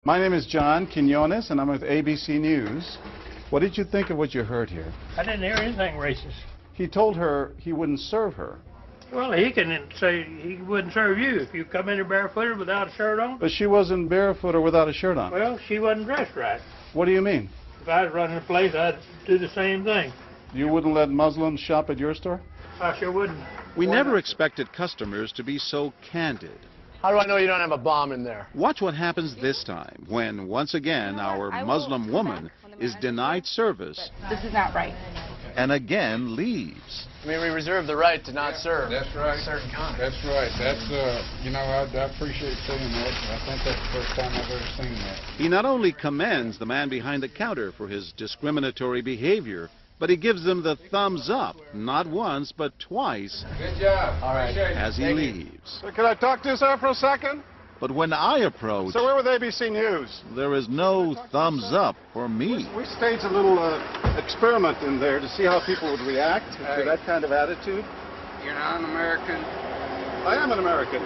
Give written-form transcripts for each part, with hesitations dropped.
My name is John Quinones, and I'm with ABC News. What did you think of what you heard here? I didn't hear anything racist. He told her he wouldn't serve her. Well, he can say he wouldn't serve you if you come in here barefooted without a shirt on. But she wasn't barefoot or without a shirt on. Well, she wasn't dressed right. What do you mean? If I was running a place, I'd do the same thing. You wouldn't let Muslims shop at your store? I sure wouldn't. We never expected customers to be so candid. How do I know you don't have a bomb in there? Watch what happens this time when, once again, our Muslim woman is denied service. This is not right. And again leaves. I mean, we reserve the right to not serve. That's right. Certain kind. That's right. That's, you know, I appreciate seeing that. I think that's the first time I've ever seen that. He not only commends the man behind the counter for his discriminatory behavior, but he gives him the thumbs up, not once, but twice. Good job. All right. As he leaves. Sir, can I talk to you, sir, for a second? But when I approach, So we're with ABC News. there is no thumbs up for me. We staged a little experiment in there to see how people would react to that kind of attitude. You're not an American. I am an American.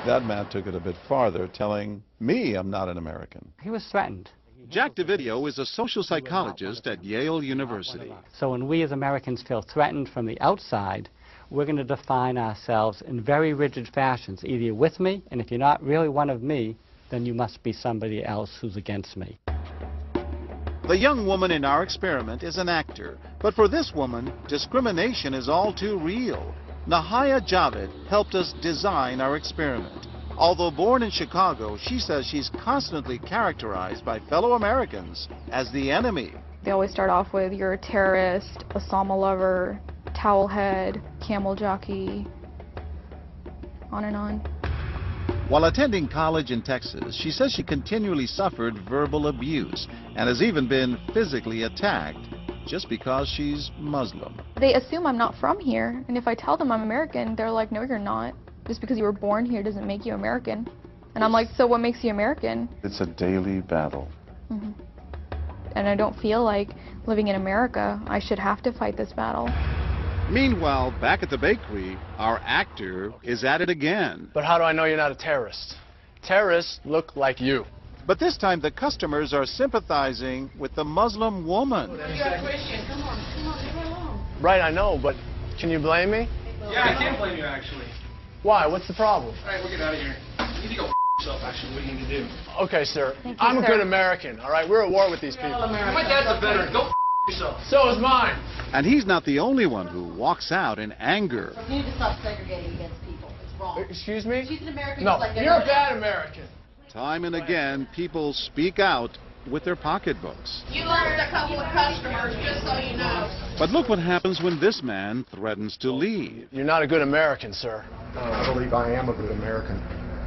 That man took it a bit farther, telling me I'm not an American. He was threatened. Jack DeVideo is a social psychologist at Yale University. So when we as Americans feel threatened from the outside, we're going to define ourselves in very rigid fashions. Either you're with me, and if you're not really one of me, then you must be somebody else who's against me. The young woman in our experiment is an actor, but for this woman, discrimination is all too real. Nahaya Javed helped us design our experiment. Although born in Chicago, she says she's constantly characterized by fellow Americans as the enemy. They always start off with you're a terrorist, Osama lover, towel head, camel jockey, on and on. While attending college in Texas, she says she continually suffered verbal abuse and has even been physically attacked just because she's Muslim. They assume I'm not from here, and if I tell them I'm American, they're like, no, you're not. Just because you were born here doesn't make you American. And I'm like, so what makes you American? It's a daily battle. Mm-hmm. And I don't feel like living in America, I should have to fight this battle. Meanwhile, back at the bakery, our actor is at it again. But how do I know you're not a terrorist? Terrorists look like you. But this time the customers are sympathizing with the Muslim woman. You're a Christian. Come on, leave her alone. Right, I know, but can you blame me? Yeah, I can't blame you, actually. Why? What's the problem? All right, we'll get out of here. You need to go yourself, actually. What do you need to do? Okay, sir. Thank you, I'm a sir. good American, all right? We're at war with these people. My dad's a veteran. Go yourself. So is mine. And he's not the only one who walks out in anger. You need to stop segregating against people. It's wrong. Excuse me? She's an American No, just like you're a everybody else. bad American. Time and again, people speak out with their pocketbooks. You lost a couple of customers, just so you know. But look what happens when this man threatens to leave. You're not a good American, sir. I believe I am a good American.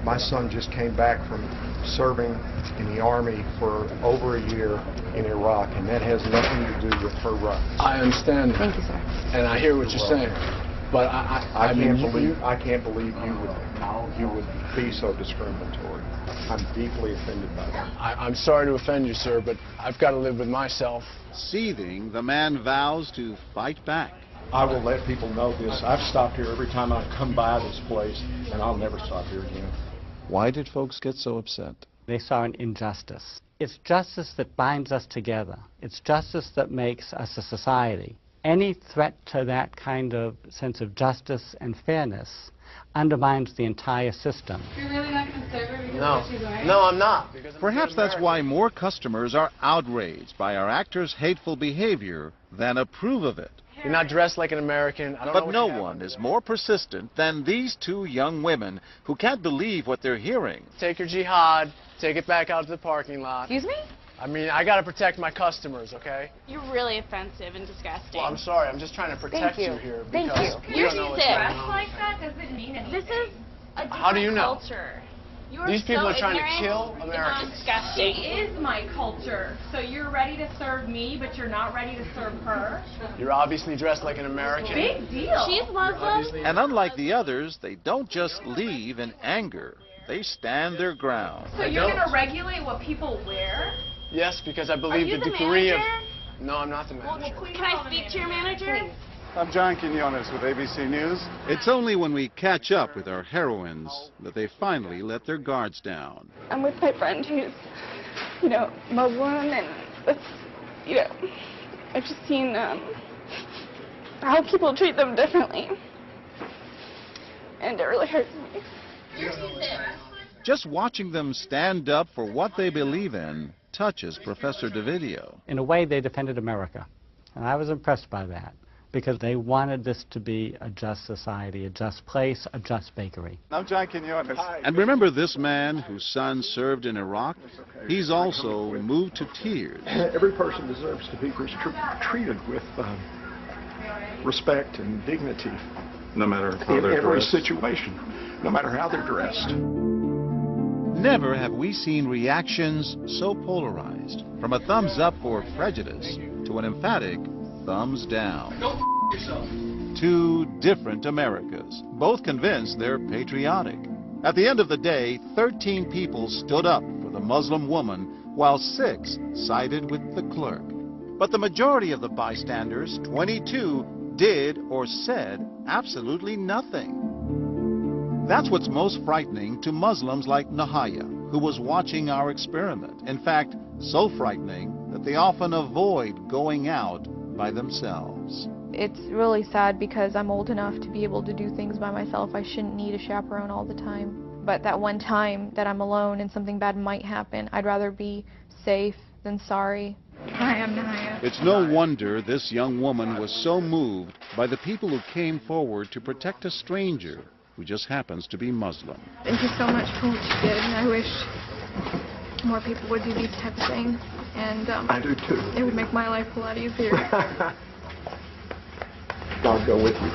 My son just came back from serving in the Army for over a year in Iraq, and that has nothing to do with her rights. I understand that. Thank you, sir. And I hear what you're saying. But I can't believe you would be so discriminatory. I'm deeply offended by that. I'm sorry to offend you, sir, but I've got to live with myself. Seething, the man vows to fight back. I will let people know this. I've stopped here every time I've come by this place, and I'll never stop here again. Why did folks get so upset? They saw an injustice. It's justice that binds us together. It's justice that makes us a society. Any threat to that kind of sense of justice and fairness undermines the entire system. You're really not going to serve her because No. of what she's wearing? No, I'm not. Because I'm a Perhaps good that's why American. more customers are outraged by our actor's hateful behavior than approve of it. You're not dressed like an American. I don't know But what no you have one on is you. more persistent than these two young women who can't believe what they're hearing. Take your jihad, take it back out to the parking lot. Excuse me? I mean, I got to protect my customers, okay? You're really offensive and disgusting. Well, I'm sorry. I'm just trying to protect you. you here. Thank because you. we You're don't know what's sick. going Dress on. like that doesn't mean anything. This is a different How do you know? culture. You are These people so are trying to ignorant kill and Americans. disgusting. She is my culture. So you're ready to serve me, but you're not ready to serve her? You're obviously dressed like an American. Big deal. She's Muslim. And unlike the others, they don't just leave in anger. They stand their ground. So you're going to regulate what people wear? Yes, because I Are believe you the the degree manager? of... No, I'm not the manager. Can I speak to your manager? I'm John Quinones with ABC News. It's only when we catch up with our heroines that they finally let their guards down. I'm with my friend who's, you know, Muslim, and that's, you know, I've just seen how people treat them differently, and it really hurts me. Just watching them stand up for what they believe in touches Professor DeVideo. In a way, they defended America, and I was impressed by that, because they wanted this to be a just society, a just place, a just bakery. I'm John Quinones. And remember this man whose son served in Iraq? He's also moved to tears. Every person deserves to be treated with respect and dignity. No matter how In they're every dressed. situation, no matter how they're dressed. Never have we seen reactions so polarized, from a thumbs up for prejudice to an emphatic thumbs down. Go yourself. Two different Americas, both convinced they're patriotic. At the end of the day, 13 people stood up for the Muslim woman, while 6 sided with the clerk. But the majority of the bystanders, 22, did or said absolutely nothing. That's what's most frightening to Muslims like Nahaya, who was watching our experiment. In fact, so frightening that they often avoid going out by themselves. It's really sad because I'm old enough to be able to do things by myself. I shouldn't need a chaperone all the time. But that one time that I'm alone and something bad might happen, I'd rather be safe than sorry. Hi, I'm Nahaya. It's no wonder this young woman was so moved by the people who came forward to protect a stranger who just happens to be Muslim. Thank you so much for what you did, and I wish more people would do these type of things. And I do too. it would make my life a lot easier. God go with you.